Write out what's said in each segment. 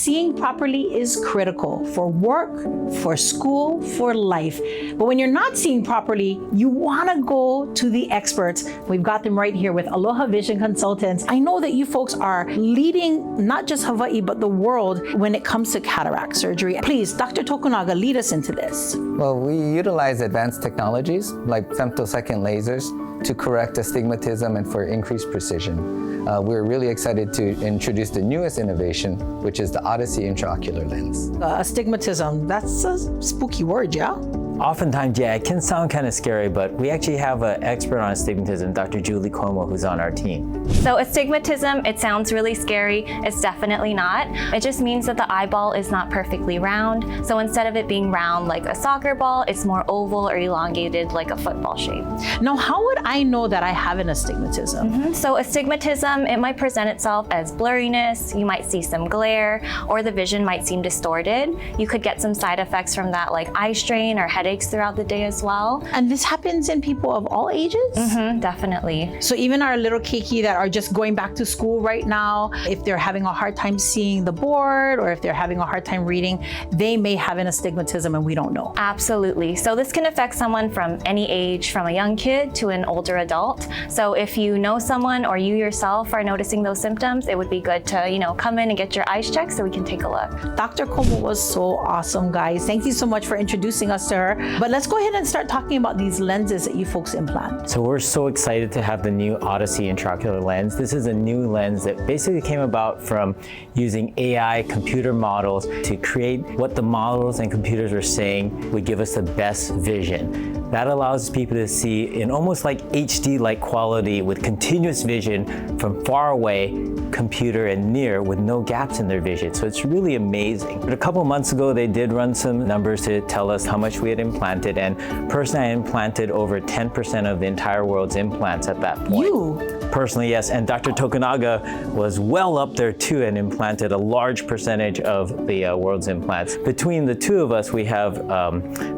Seeing properly is critical for work, for school, for life. But when you're not seeing properly, you want to go to the experts. We've got them right here with Aloha Vision Consultants. I know that you folks are leading not just Hawaii, but the world when it comes to cataract surgery. Please, Dr. Tokunaga, lead us into this. Well, we utilize advanced technologies like femtosecond lasers to correct astigmatism and for increased precision. We're really excited to introduce the newest innovation, which is the Odyssey intraocular lens. Astigmatism, that's a spooky word, yeah? Oftentimes, yeah, it can sound kind of scary, but we actually have an expert on astigmatism, Dr. Julie Como, who's on our team. So astigmatism, it sounds really scary. It's definitely not. It just means that the eyeball is not perfectly round. So instead of it being round like a soccer ball, it's more oval or elongated like a football shape. Now, how would I know that I have an astigmatism? So astigmatism, it might present itself as blurriness. You might see some glare, or the vision might seem distorted. You could get some side effects from that, like eye strain or headaches throughout the day as well. And this happens in people of all ages? Definitely. So even our little keiki that are just going back to school right now, if they're having a hard time seeing the board or if they're having a hard time reading, they may have an astigmatism and we don't know. Absolutely. So this can affect someone from any age, from a young kid to an older adult. So if you know someone or you yourself are noticing those symptoms, it would be good to, come in and get your eyes checked so we can take a look. Dr. Como was so awesome, guys. Thank you so much for introducing us to her. But let's go ahead and start talking about these lenses that you folks implant. So we're so excited to have the new Odyssey intraocular lens. This is a new lens that basically came about from using AI computer models to create what the models and computers were saying would give us the best vision. That allows people to see in almost like HD-like quality with continuous vision from far away, computer and near with no gaps in their vision. So it's really amazing. But a couple months ago, they did run some numbers to tell us how much we had implanted. And personally, I implanted over 10% of the entire world's implants at that point. You? Personally, yes. And Dr. Tokunaga was well up there too and implanted a large percentage of the world's implants. Between the two of us, we have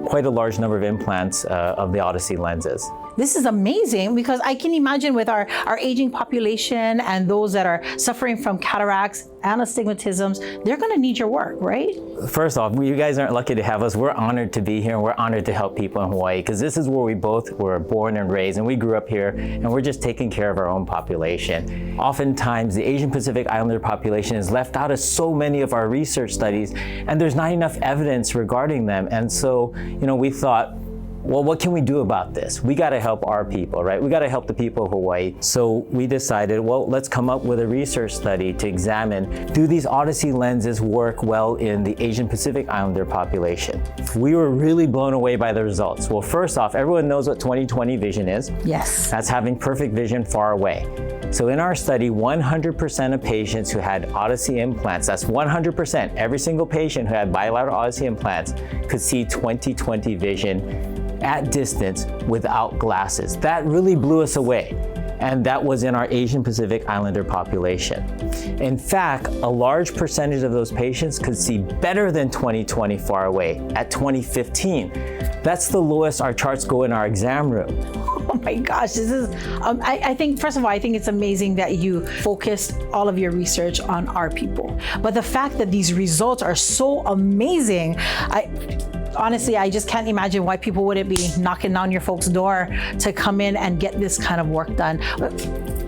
quite a large number of implants of the Odyssey lenses. This is amazing because I can imagine with our aging population and those that are suffering from cataracts and astigmatisms, they're going to need your work, right? First off, you guys aren't lucky to have us. We're honored to be here and we're honored to help people in Hawaii because this is where we both were born and raised and we grew up here and we're just taking care of our own population. Oftentimes, the Asian Pacific Islander population is left out of so many of our research studies and there's not enough evidence regarding them. And so, we thought, well, what can we do about this? We got to help our people, right? We got to help the people of Hawaii. So we decided, well, let's come up with a research study to examine, do these Odyssey lenses work well in the Asian Pacific Islander population? We were really blown away by the results. Well, first off, everyone knows what 20/20 vision is. Yes. That's having perfect vision far away. So in our study, 100% of patients who had Odyssey implants, that's 100%, every single patient who had bilateral Odyssey implants could see 20/20 vision at distance without glasses. That really blew us away. And that was in our Asian Pacific Islander population. In fact, a large percentage of those patients could see better than 20/20 far away at 20/15. That's the lowest our charts go in our exam room. Oh my gosh, this is, I think, first of all, I think it's amazing that you focused all of your research on our people. But the fact that these results are so amazing, honestly, I just can't imagine why people wouldn't be knocking down your folks' door to come in and get this kind of work done.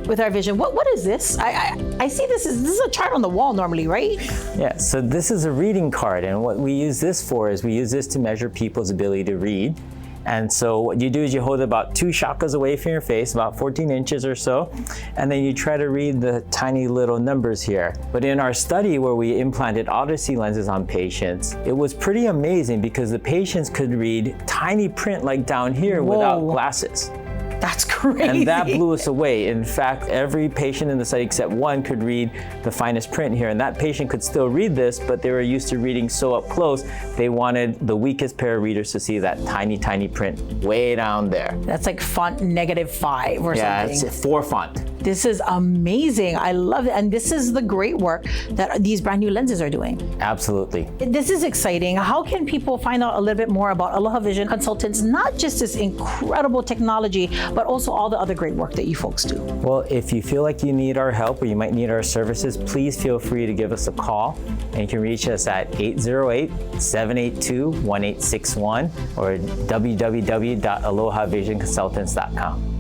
With our vision, what is this? I see this is a chart on the wall normally, right? Yeah, so this is a reading card, and what we use this for is we use this to measure people's ability to read. And so what you do is you hold it about 2 chakras away from your face, about 14 inches or so, and then you try to read the tiny little numbers here. But in our study where we implanted Odyssey lenses on patients, it was pretty amazing because the patients could read tiny print like down here without glasses. That's crazy. And that blew us away. In fact, every patient in the study except one could read the finest print here. And that patient could still read this, but they were used to reading so up close, they wanted the weakest pair of readers to see that tiny, tiny print way down there. That's like font -5 or something. Yeah, it's 4 font. This is amazing. I love it. And this is the great work that these brand new lenses are doing. Absolutely. This is exciting. How can people find out a little bit more about Aloha Vision Consultants, not just this incredible technology, but also all the other great work that you folks do. Well, if you feel like you need our help or you might need our services, please feel free to give us a call. And you can reach us at 808-782-1861 or www.alohavisionconsultants.com.